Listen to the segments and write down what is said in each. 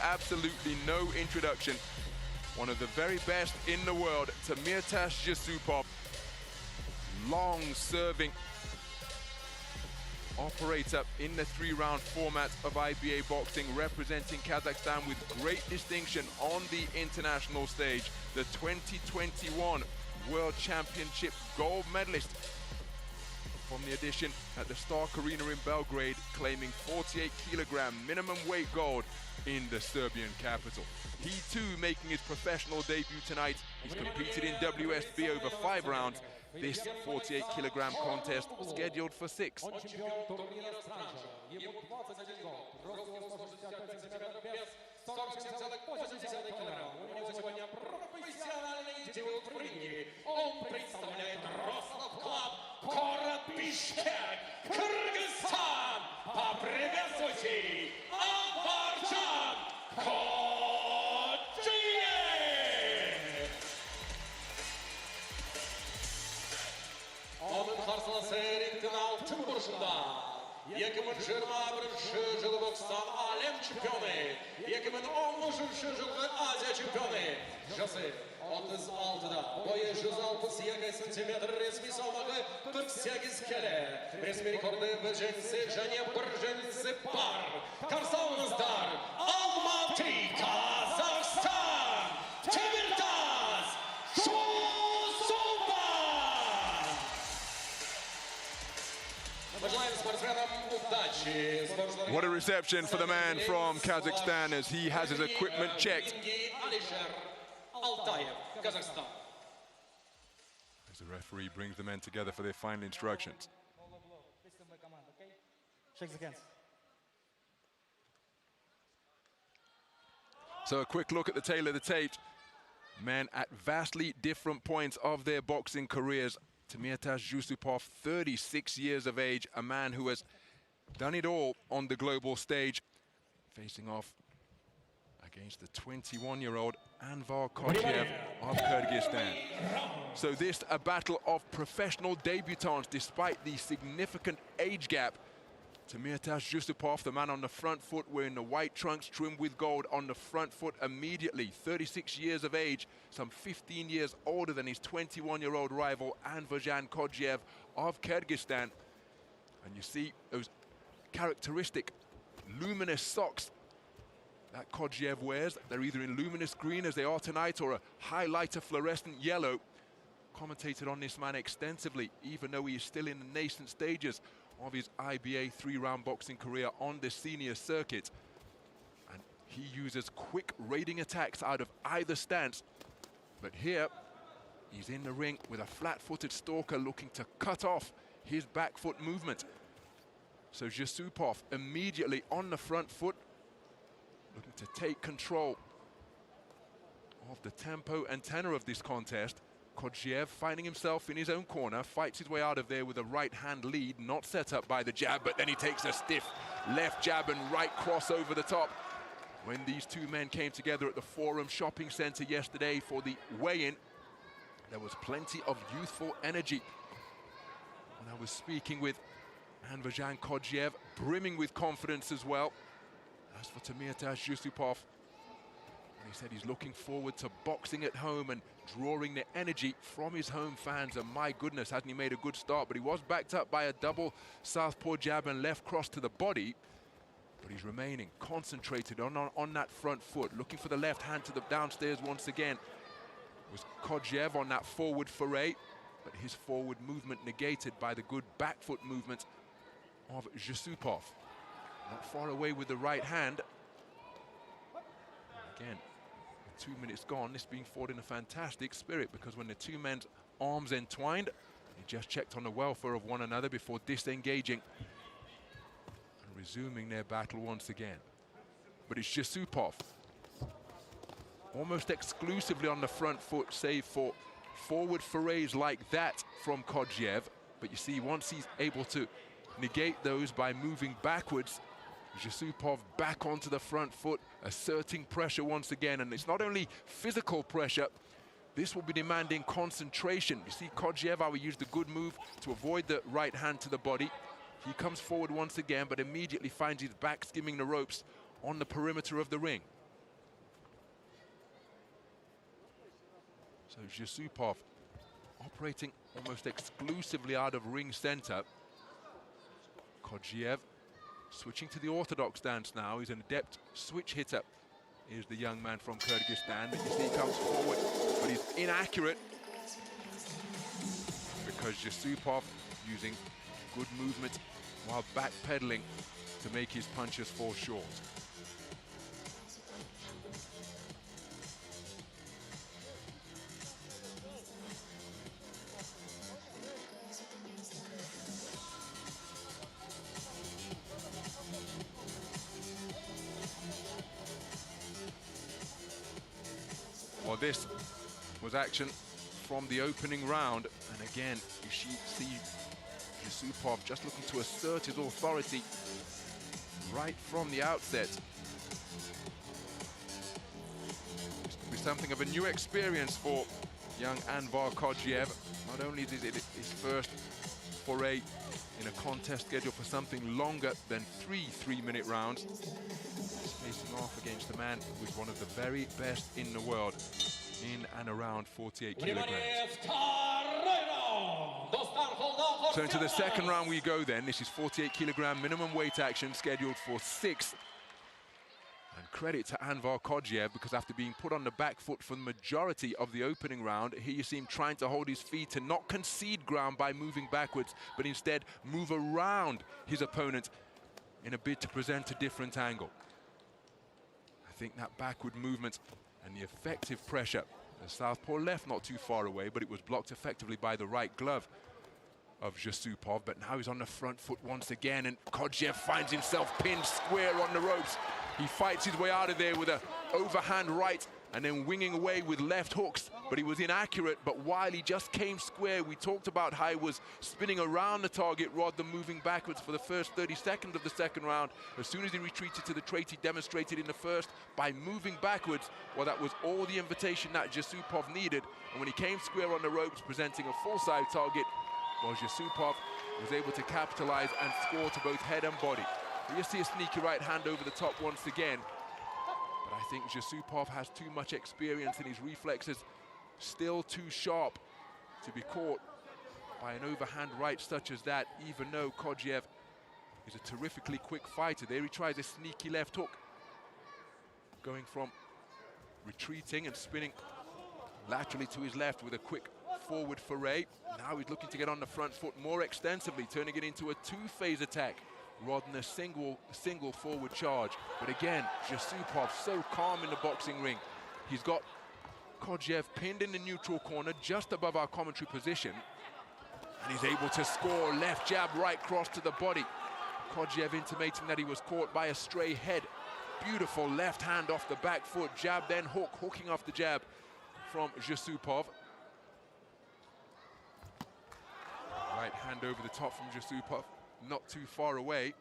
absolutely no introduction. One of the very best in the world, Temirtas Zhussupov, long-serving operator in the three-round format of IBA boxing, representing Kazakhstan with great distinction on the international stage. The 2021 World Championship gold medalist from the edition at the Stark Arena in Belgrade, claiming 48kg minimum weight gold in the Serbian capital. He too making his professional debut tonight. He's competed in WSB over 5 rounds. This 48kg contest scheduled for 6. Kyrgyzstan! Поприветствуйте! Anvarzhan Khodzhiev! Onun karşılası ringin altın vuruşunda 2021 жылы бокстан әлем чемпионы, 2013 жылғы Азия чемпионы. Жасы 36-да, бойы 162 сантиметр, ресми салмағы 48 келі. Ресми рекорды бір жеңісі және бір жеңісі бар. Қарсы алыңыздар, Almaty, Kazakhstan, Temirtas Zhussupov! What a reception for the man from Kazakhstan as he has his equipment checked. As the referee brings the men together for their final instructions. So a quick look at the tail of the tape. Men at vastly different points of their boxing careers. Temirtas Zhussupov, 36 years of age, a man who has done it all on the global stage, facing off against the 21-year-old Anvarzhan Khodzhiev of Kyrgyzstan. So this, a battle of professional debutants despite the significant age gap. Temirtas Zhussupov, the man on the front foot, wearing the white trunks trimmed with gold on the front foot immediately. 36 years of age, some 15 years older than his 21-year-old rival Anvarzhan Khodzhiev of Kyrgyzstan. And you see those characteristic luminous socks that Khodzhiev wears. They're either in luminous green as they are tonight or a highlighter fluorescent yellow. Commentated on this man extensively, even though he is still in the nascent stages of his IBA 3-round boxing career on the senior circuit. And he uses quick raiding attacks out of either stance. But here, he's in the ring with a flat-footed stalker looking to cut off his back foot movement. So Zhussupov immediately on the front foot, looking to take control of the tempo and tenor of this contest. Khodzhiev finding himself in his own corner, fights his way out of there with a right-hand lead, not set up by the jab, but then he takes a stiff left jab and right cross over the top. When these two men came together at the Forum Shopping Center yesterday for the weigh-in, there was plenty of youthful energy. And I was speaking with Anvarzhan Khodzhiev, brimming with confidence as well. As for Temirtas Zhussupov, he said he's looking forward to boxing at home and drawing the energy from his home fans. And my goodness, hasn't he made a good start? But he was backed up by a double southpaw jab and left cross to the body. But he's remaining concentrated on that front foot, looking for the left hand to the downstairs once again. It was Khodzhiev on that forward foray, but his forward movement negated by the good back foot movement of Zhussupov. Not far away with the right hand. Again, 2 minutes gone, this being fought in a fantastic spirit, because when the two men's arms entwined, they just checked on the welfare of one another before disengaging and resuming their battle once again. But it's Zhussupov, almost exclusively on the front foot, save for forward forays like that from Khodzhiev. But you see, once he's able to negate those by moving backwards, Zhussupov back onto the front foot, asserting pressure once again. And it's not only physical pressure, this will be demanding concentration. You see Khodzhiev, how he used a good move to avoid the right hand to the body. He comes forward once again, but immediately finds his back skimming the ropes on the perimeter of the ring. So Zhussupov operating almost exclusively out of ring center. Khodzhiev switching to the orthodox stance now. He's an adept switch hitter. Here's the young man from Kyrgyzstan. You see he comes forward, but he's inaccurate because Zhussupov using good movement while backpedaling to make his punches fall short. Well, this was action from the opening round, and again, you see Zhussupov just looking to assert his authority right from the outset. This could be something of a new experience for young Anvar Khodzhiev. Not only is it his first foray in a contest scheduled for something longer than three-minute rounds, he's facing off against a man who is one of the very best in the world in and around 48 kilograms. So into the second round we go then. This is 48 kilogram minimum weight action scheduled for 6. And credit to Anvar Khodzhiev, because after being put on the back foot for the majority of the opening round, here you see him trying to hold his feet to not concede ground by moving backwards, but instead move around his opponent in a bid to present a different angle. I think that backward movement and the effective pressure, the southpaw left not too far away, but it was blocked effectively by the right glove of Zhussupov. But now he's on the front foot once again, and Khodzhiev finds himself pinned square on the ropes. He fights his way out of there with an overhand right and then winging away with left hooks, but he was inaccurate. But while he just came square, we talked about how he was spinning around the target rather than moving backwards for the first 30 seconds of the second round. As soon as he retreated to the trait he demonstrated in the first by moving backwards, well, that was all the invitation that Zhussupov needed. And when he came square on the ropes, presenting a full-size target, well, Zhussupov was able to capitalize and score to both head and body. You see a sneaky right hand over the top once again. But I think Zhussupov has too much experience, and his reflexes still too sharp to be caught by an overhand right such as that, even though Khodzhiev is a terrifically quick fighter. There he tries a sneaky left hook, going from retreating and spinning laterally to his left with a quick forward foray. Now he's looking to get on the front foot more extensively, turning it into a two-phase attack rather than a single forward charge. But again, Zhussupov so calm in the boxing ring. He's got Khodzhiev pinned in the neutral corner just above our commentary position, and he's able to score left jab, right cross to the body. Khodzhiev intimating that he was caught by a stray head. Beautiful left hand off the back foot, jab then hook, hooking off the jab from Zhussupov. Right hand over the top from Zhussupov, not too far away.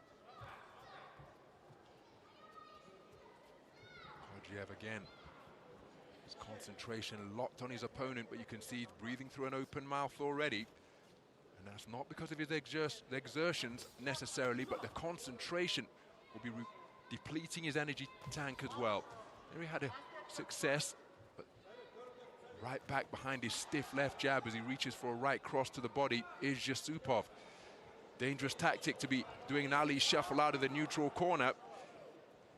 Khodzhiev again, his concentration locked on his opponent, but you can see he's breathing through an open mouth already. And that's not because of his exertions necessarily, but the concentration will be depleting his energy tank as well. There he had a success, but right back behind his stiff left jab as he reaches for a right cross to the body is Zhussupov. Dangerous tactic to be doing an Ali shuffle out of the neutral corner.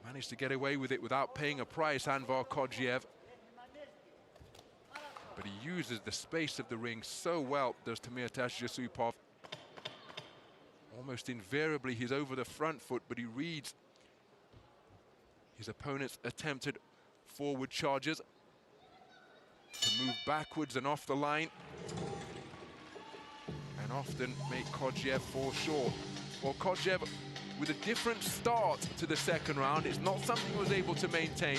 Managed to get away with it without paying a price, Anvar Khodzhiev. But he uses the space of the ring so well, does Temirtas Zhussupov. Almost invariably he's over the front foot, but he reads his opponent's attempted forward charges to move backwards and off the line, and often make Khodzhiev fall short. Well, Khodzhiev, with a different start to the second round, it's not something he was able to maintain.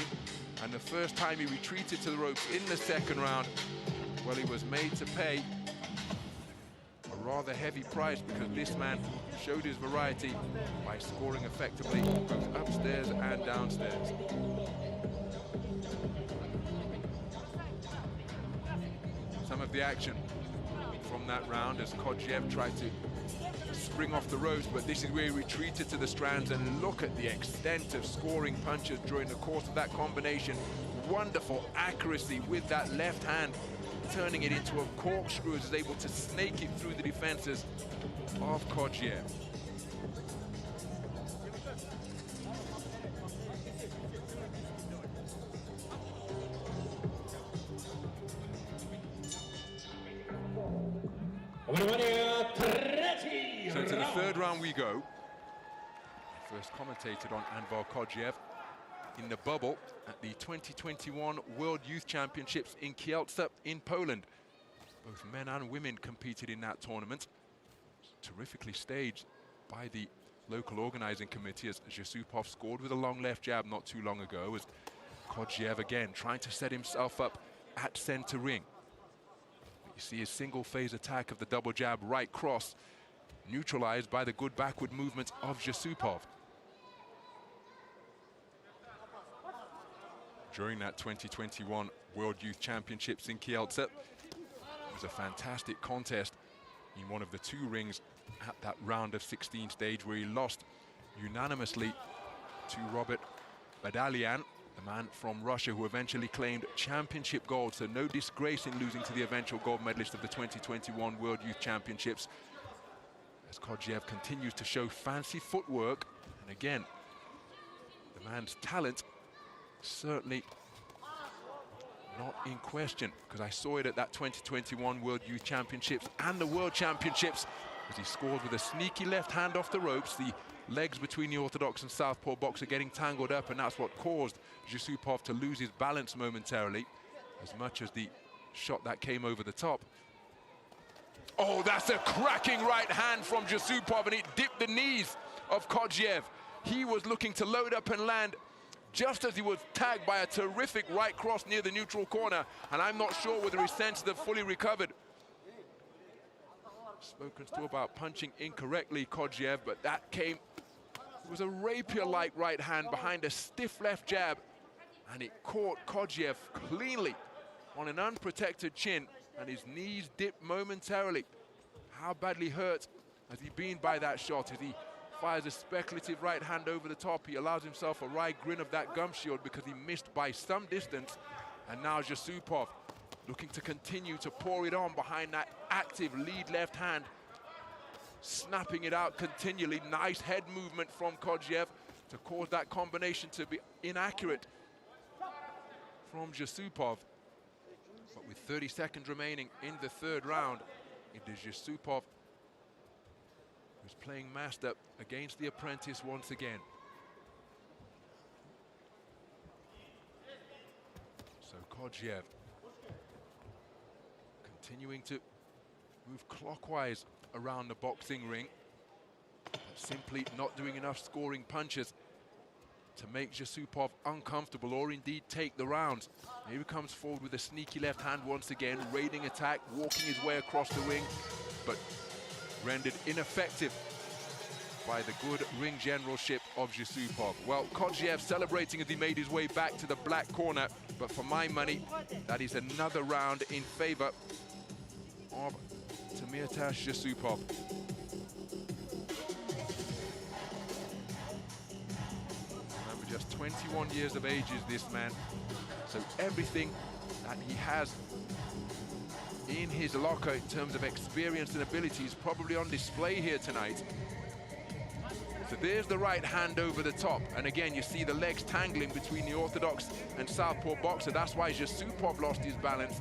And the first time he retreated to the ropes in the second round, well, he was made to pay a rather heavy price, because this man showed his variety by scoring effectively both upstairs and downstairs. Some of the action from that round as Khodzhiev tried to spring off the ropes, but this is where he retreated to the strands, and look at the extent of scoring punches during the course of that combination. Wonderful accuracy with that left hand turning it into a corkscrew as is able to snake it through the defenses of Khodzhiev. So to the third round we go. First commentated on Anvar Khodzhiev in the bubble at the 2021 World Youth Championships in Kielce in Poland. Both men and women competed in that tournament. Terrifically staged by the local organizing committee as Zhussupov scored with a long left jab not too long ago, as Khodzhiev again trying to set himself up at center ring. You see his single phase attack of the double jab right cross neutralized by the good backward movement of Zhussupov. During that 2021 World Youth Championships in Kielce, it was a fantastic contest in one of the two rings at that round of 16 stage, where he lost unanimously to Robert Badalian, the man from Russia who eventually claimed championship gold. So no disgrace in losing to the eventual gold medalist of the 2021 World Youth Championships, as Khodzhiev continues to show fancy footwork. And again, the man's talent certainly not in question, because I saw it at that 2021 World Youth Championships and the World Championships, as he scored with a sneaky left hand off the ropes. The legs between the orthodox and southpaw boxer getting tangled up, and that's what caused Zhussupov to lose his balance momentarily, as much as the shot that came over the top. Oh, that's a cracking right hand from Zhussupov, and it dipped the knees of Khodzhiev. He was looking to load up and land just as he was tagged by a terrific right cross near the neutral corner, and I'm not sure whether his senses have fully recovered. Spoken to about punching incorrectly, Khodzhiev, but that came, it was a rapier-like right hand behind a stiff left jab, and it caught Khodzhiev cleanly on an unprotected chin, and his knees dipped momentarily. How badly hurt has he been by that shot? As he fires a speculative right hand over the top, he allows himself a wry grin of that gum shield because he missed by some distance. And now Zhussupov looking to continue to pour it on behind that active lead left hand, snapping it out continually. Nice head movement from Khodzhiev to cause that combination to be inaccurate from Zhussupov. But with 30 seconds remaining in the third round, it is Zhussupov who's playing master against the apprentice once again. So Khodzhiev continuing to move clockwise around the boxing ring, but simply not doing enough scoring punches to make Zhussupov uncomfortable or indeed take the round. Here he comes forward with a sneaky left hand once again, raiding attack, walking his way across the ring, but rendered ineffective by the good ring generalship of Zhussupov. Well, Khodzhiev celebrating as he made his way back to the black corner, but for my money, that is another round in favor of Temirtas Zhussupov. Remember, just 21 years of age is this man, so everything that he has in his locker in terms of experience and ability is probably on display here tonight. So there's the right hand over the top, and again you see the legs tangling between the orthodox and southpaw boxer. That's why Zhussupov lost his balance.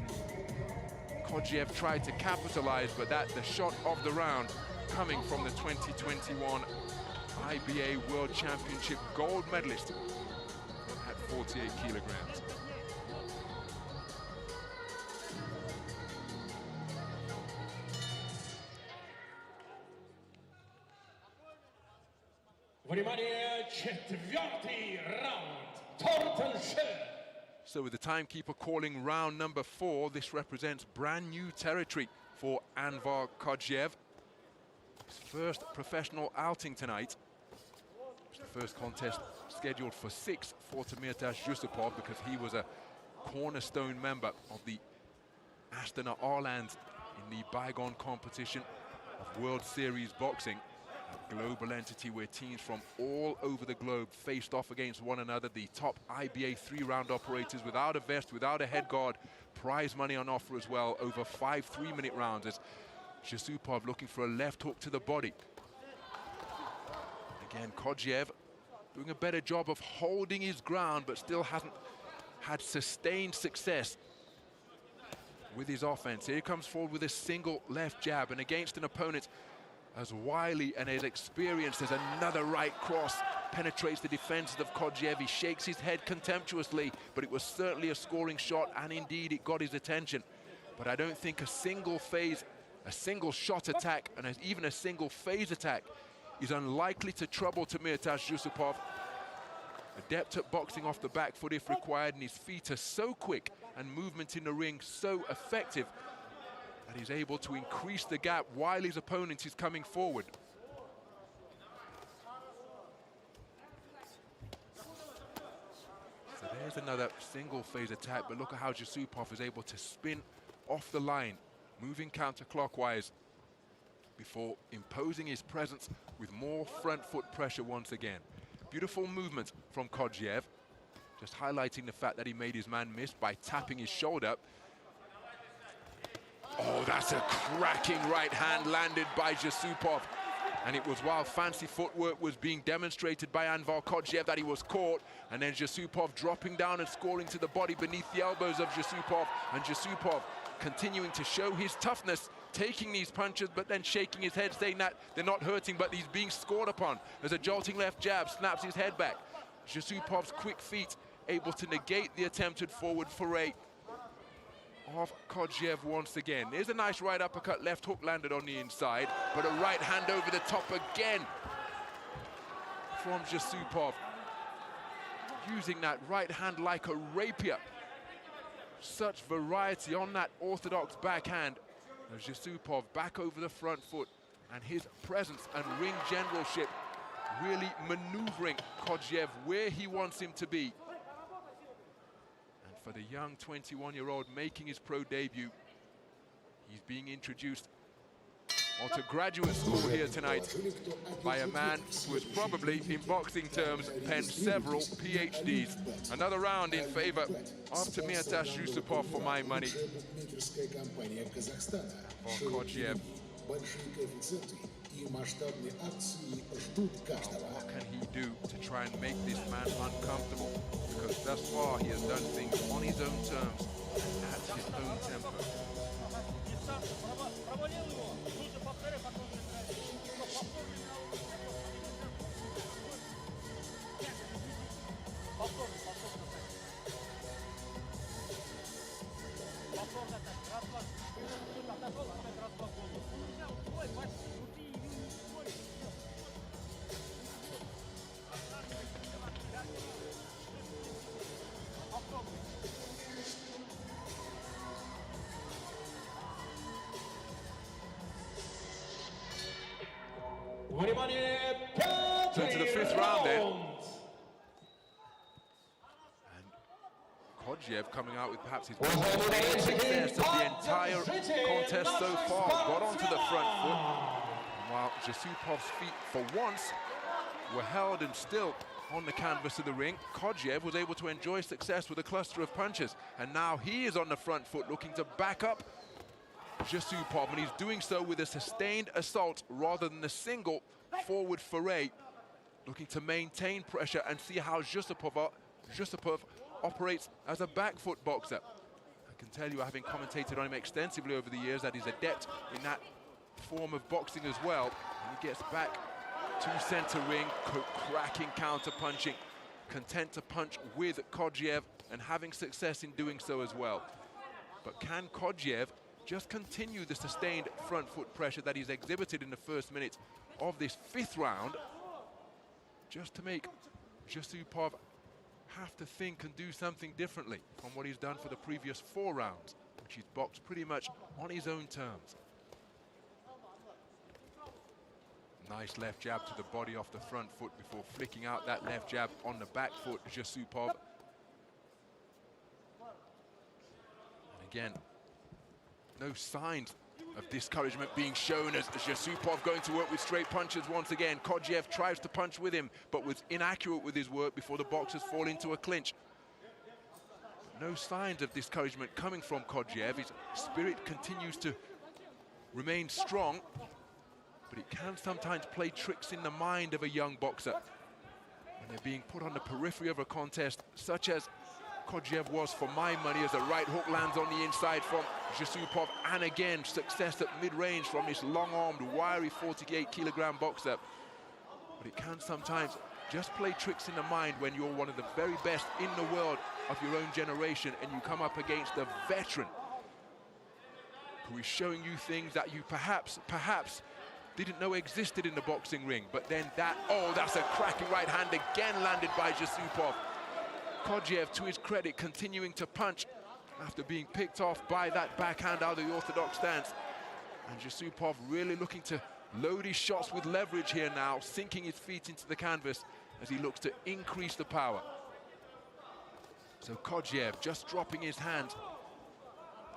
Khodzhiev tried to capitalize, but the shot of the round coming from the 2021 IBA World Championship gold medalist at 48 kilograms. So with the timekeeper calling round number 4, this represents brand new territory for Anvar Khodzhiev. His first professional outing tonight. It's the first contest scheduled for 6 for Temirtas Zhussupov, because he was a cornerstone member of the Astana Arlands in the bygone competition of World Series boxing. A global entity where teams from all over the globe faced off against one another. The top IBA 3-round operators without a vest, without a head guard. Prize money on offer as well over 5 3-minute rounds as Zhussupov looking for a left hook to the body. Again, Khodzhiev doing a better job of holding his ground, but still hasn't had sustained success with his offense. Here he comes forward with a single left jab, and against an opponent as wily and as experienced as another right cross penetrates the defenses of Khodzhiev. He shakes his head contemptuously, but it was certainly a scoring shot, and indeed it got his attention. But I don't think a single shot attack, and even a single phase attack is unlikely to trouble Temirtas Zhussupov. Adept at boxing off the back foot if required, and his feet are so quick and movement in the ring so effective that he's able to increase the gap while his opponent is coming forward. So there's another single phase attack, but look at how Zhussupov is able to spin off the line, moving counterclockwise before imposing his presence with more front foot pressure once again. Beautiful movement from Khodzhiev, just highlighting the fact that he made his man miss by tapping his shoulder. Oh, that's a cracking right hand landed by Zhussupov. And it was while fancy footwork was being demonstrated by Anvar Khodzhiev that he was caught. And then Zhussupov dropping down and scoring to the body beneath the elbows of Zhussupov. And Zhussupov continuing to show his toughness, taking these punches, but then shaking his head, saying that they're not hurting, but he's being scored upon. As a jolting left jab snaps his head back. Zhussupov's quick feet able to negate the attempted forward foray of Khodzhiev once again. There's a nice right uppercut, left hook landed on the inside, but a right hand over the top again from Zhussupov. Using that right hand like a rapier. Such variety on that orthodox backhand. Zhussupov back over the front foot, and his presence and ring generalship really maneuvering Khodzhiev where he wants him to be. And for the young 21-year-old making his pro debut, he's being introduced onto graduate school here tonight by a man who has probably, in boxing terms, penned several PhDs. Another round in favor of Temirtas Zhussupov for my money. For Khodzhiev. What can he do to try and make this man uncomfortable? Because thus far he has done things on his own terms and at his own tempo. So to the 5th round then. And Khodzhiev coming out with perhaps his best success of the entire contest so far. Got onto the front foot. While Zhussupov's feet for once were held and still on the canvas of the ring, Khodzhiev was able to enjoy success with a cluster of punches. And now he is on the front foot looking to back up Zhussupov, and he's doing so with a sustained assault rather than a single forward foray, looking to maintain pressure and see how Zhussupov operates as a back foot boxer. I can tell you, having commentated on him extensively over the years, that he's adept in that form of boxing as well. And he gets back to center ring, cracking counter punching, content to punch with Khodzhiev and having success in doing so as well. But can Khodzhiev just continue the sustained front foot pressure that he's exhibited in the first minute of this 5th round, just to make Zhussupov have to think and do something differently from what he's done for the previous 4 rounds, which he's boxed pretty much on his own terms. Nice left jab to the body off the front foot before flicking out that left jab on the back foot, Zhussupov. And again, no signs of discouragement being shown as Zhussupov going to work with straight punches once again. Khodzhiev tries to punch with him, but was inaccurate with his work before the boxers fall into a clinch. No signs of discouragement coming from Khodzhiev. His spirit continues to remain strong, but it can sometimes play tricks in the mind of a young boxer when they're being put on the periphery of a contest, such as Khodzhiev was for my money, as a right hook lands on the inside from Zhussupov, and again success at mid-range from this long-armed, wiry 48kg boxer. But it can sometimes just play tricks in the mind when you're one of the very best in the world of your own generation and you come up against a veteran who is showing you things that you perhaps didn't know existed in the boxing ring. But then that's a cracking right hand again landed by Zhussupov. Khodzhiev, to his credit, continuing to punch after being picked off by that backhand out of the orthodox stance. And Zhussupov really looking to load his shots with leverage here now, sinking his feet into the canvas as he looks to increase the power. So Khodzhiev just dropping his hands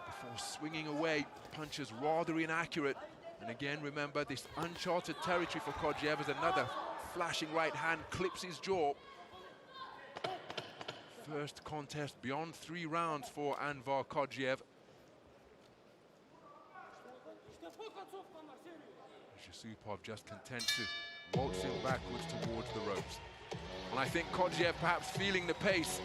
before swinging away, punches rather inaccurate. And again, remember, this uncharted territory for Khodzhiev as another flashing right hand clips his jaw. First contest beyond 3 rounds for Anvar Khodzhiev. Zhussupov just content to waltz him backwards towards the ropes. And I think Khodzhiev perhaps feeling the pace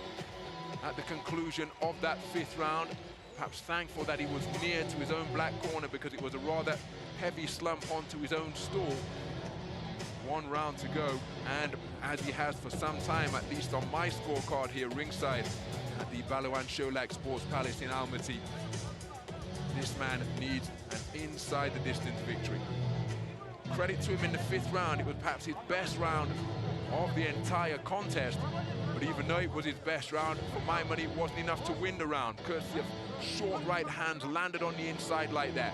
at the conclusion of that 5th round, perhaps thankful that he was near to his own black corner because it was a rather heavy slump onto his own stool. 1 round to go, and as he has for some time, at least on my scorecard here ringside at the BALUAN SHOLAK Sports Palace in Almaty, this man needs an inside the distance victory. Credit to him in the 5th round, it was perhaps his best round of the entire contest, but even though it was his best round, for my money it wasn't enough to win the round, courtesy of short right hands landed on the inside like that.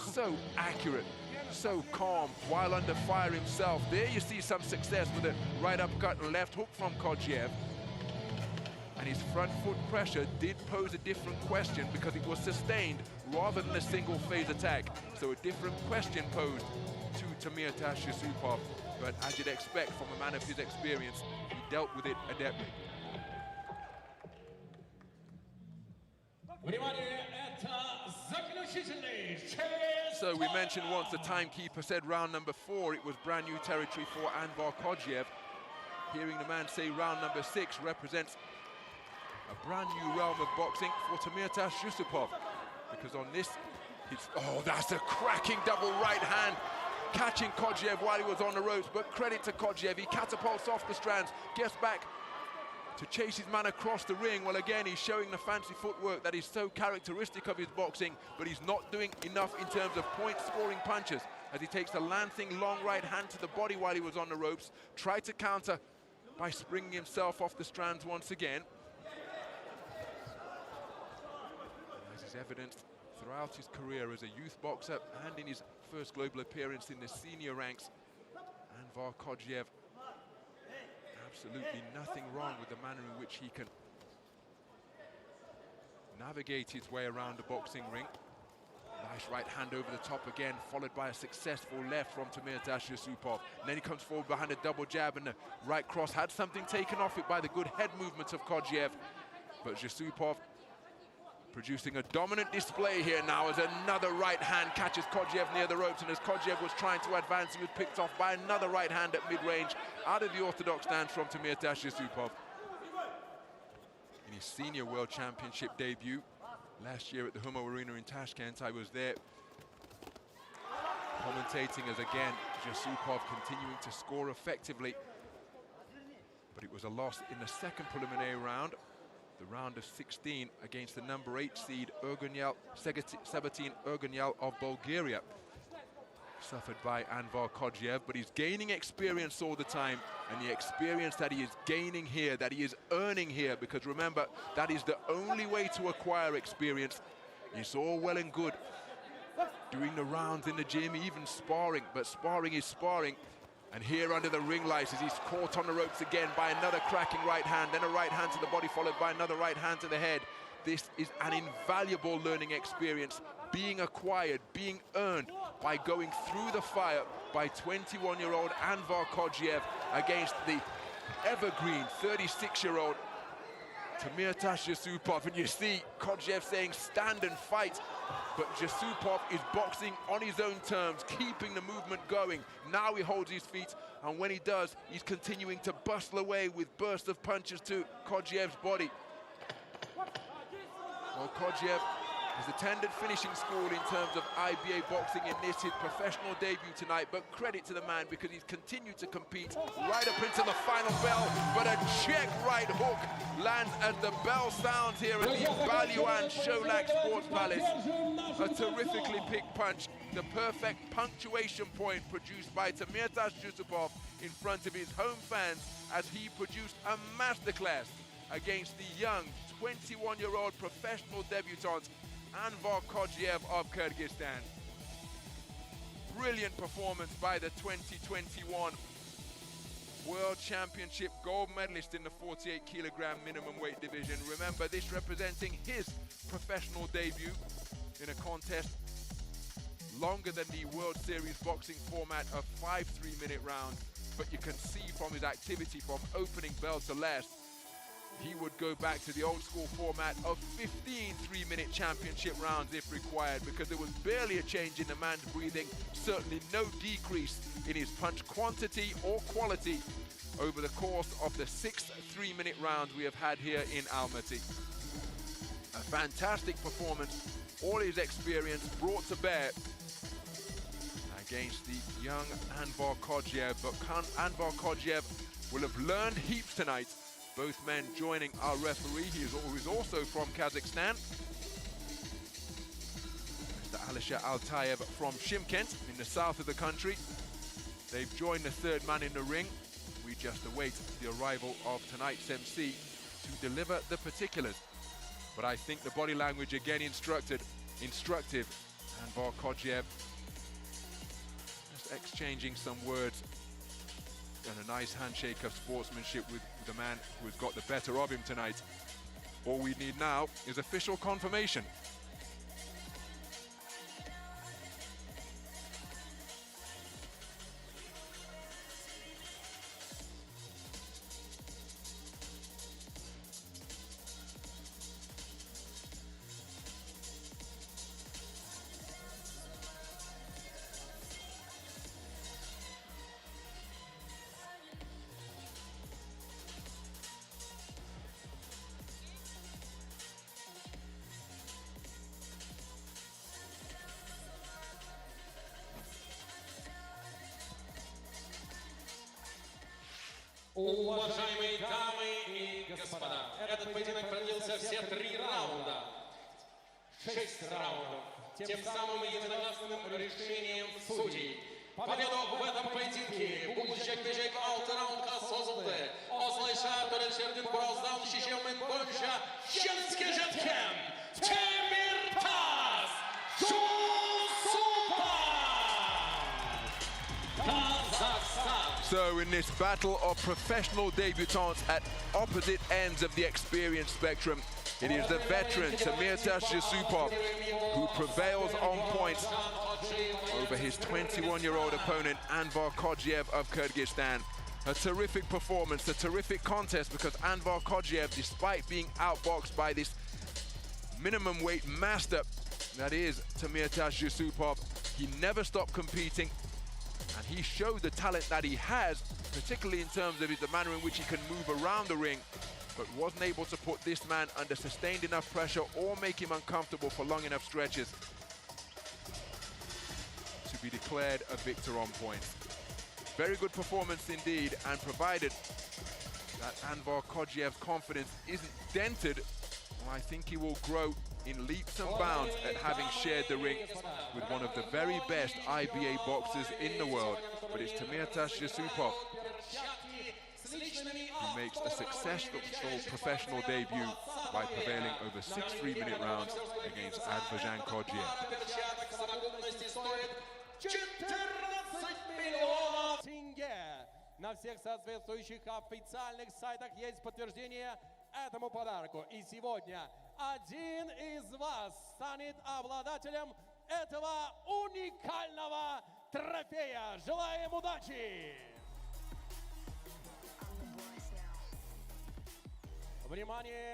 So accurate, so calm, while under fire himself. There you see some success with a right uppercut and left hook from Khodzhiev. And his front foot pressure did pose a different question because it was sustained rather than a single phase attack. So a different question posed to Temirtas Zhussupov. But as you'd expect from a man of his experience, he dealt with it adeptly. So we mentioned once the timekeeper said round number 4, it was brand new territory for Anvar Khodzhiev. Hearing the man say round number 6 represents a brand new realm of boxing for Temirtas Zhussupov. Because on this, that's a cracking double right hand, catching Khodzhiev while he was on the ropes. But credit to Khodzhiev, he catapults off the strands, gets back to chase his man across the ring. Well, again, he's showing the fancy footwork that is so characteristic of his boxing, but he's not doing enough in terms of point-scoring punches, as he takes a lancing long right hand to the body while he was on the ropes, tried to counter by springing himself off the strands once again. As is evidenced throughout his career as a youth boxer and in his first global appearance in the senior ranks, Anvar Khodzhiev, absolutely nothing wrong with the manner in which he can navigate his way around the boxing ring. Nice right hand over the top again, followed by a successful left from Temirtas Zhussupov. And then he comes forward behind a double jab, and the right cross had something taken off it by the good head movement of Khodzhiev. But Zhussupov producing a dominant display here now as another right hand catches Khodzhiev near the ropes, and as Khodzhiev was trying to advance, he was picked off by another right hand at mid-range out of the orthodox stance from Temirtas Zhussupov. In his senior world championship debut last year at the Humo Arena in Tashkent, I was there commentating as again Zhussupov continuing to score effectively, but it was a loss in the 2nd preliminary round, the round of 16, against the number 8 seed Sebatin Erganyal of Bulgaria, suffered by Anvar Khodzhiev. But he's gaining experience all the time, and the experience that he is gaining here, that he is earning here, because remember, that is the only way to acquire experience. It's all well and good doing the rounds in the gym, even sparring, but sparring is sparring. And here under the ring lights, as he's caught on the ropes again by another cracking right hand, then a right hand to the body followed by another right hand to the head. This is an invaluable learning experience being acquired, being earned by going through the fire by 21-year-old Anvar Khodzhiev against the evergreen 36-year-old Temirtas Zhussupov. And you see Khodzhiev saying stand and fight, but Zhussupov is boxing on his own terms, keeping the movement going. Now he holds his feet, and when he does, he's continuing to bustle away with bursts of punches to Khodzhiev's body. Well, Khodzhiev has attended finishing school in terms of IBA boxing in this, his professional debut tonight, but credit to the man because he's continued to compete right up into the final bell, but a check right hook lands as the bell sounds here at the BALUAN SHOLAK Sports Palace. A terrifically picked punch, the perfect punctuation point produced by Temirtas Zhussupov in front of his home fans as he produced a masterclass against the young 21-year-old professional debutant Anvar Khodzhiev of Kyrgyzstan. Brilliant performance by the 2021 World Championship gold medalist in the 48kg minimum weight division. Remember, this representing his professional debut in a contest longer than the World Series boxing format of 5 3-minute rounds. But you can see from his activity from opening bell to last, he would go back to the old school format of 15 3-minute championship rounds if required, because there was barely a change in the man's breathing, certainly no decrease in his punch quantity or quality over the course of the 6 3-minute rounds we have had here in Almaty. A fantastic performance, all his experience brought to bear against the young Anvar Khodzhiev, but Anvar Khodzhiev will have learned heaps tonight. Both men joining our referee, he is also from Kazakhstan, Mr. Alisher Altayev from Shymkent in the south of the country. They've joined the third man in the ring. We just await the arrival of tonight's MC to deliver the particulars. But I think the body language again instructive. Anvar Khodzhiev just exchanging some words and a nice handshake of sportsmanship with the man who has got the better of him tonight. All we need now is official confirmation. Уважаемые дамы и господа, этот поединок продлился все 3 раунда. 6 раундов. Тем самым единогласным решением судей. Победу в этом поединке bu jekpejek 6 raundga sozildi. Oslayışa töreşlerden birazdan şişemen boyunca Şemske jetken Temirtas Zhussupov, Kazakhstan. So in this battle of professional debutants at opposite ends of the experience spectrum, it is the veteran Temirtas Zhussupov who prevails on points over his 21-year-old opponent Anvar Khodzhiev of Kyrgyzstan. A terrific performance, a terrific contest, because Anvar Khodzhiev, despite being outboxed by this minimum weight master that is Temirtas Zhussupov, he never stopped competing. And he showed the talent that he has, particularly in terms of the manner in which he can move around the ring, but wasn't able to put this man under sustained enough pressure or make him uncomfortable for long enough stretches to be declared a victor on points. Very good performance indeed, and provided that Anvar Khodzhiev's confidence isn't dented, well, I think he will grow in leaps and bounds at having shared the ring with one of the very best IBA boxers in the world. But it's Temirtas Zhussupov who makes a successful professional debut by prevailing over 6 3-minute rounds against Anvarzhan Khodzhiev. На всех соответствующих официальных сайтах есть подтверждение этому подарку. И сегодня один из вас станет обладателем этого уникального трофея. Желаем удачи! Внимание!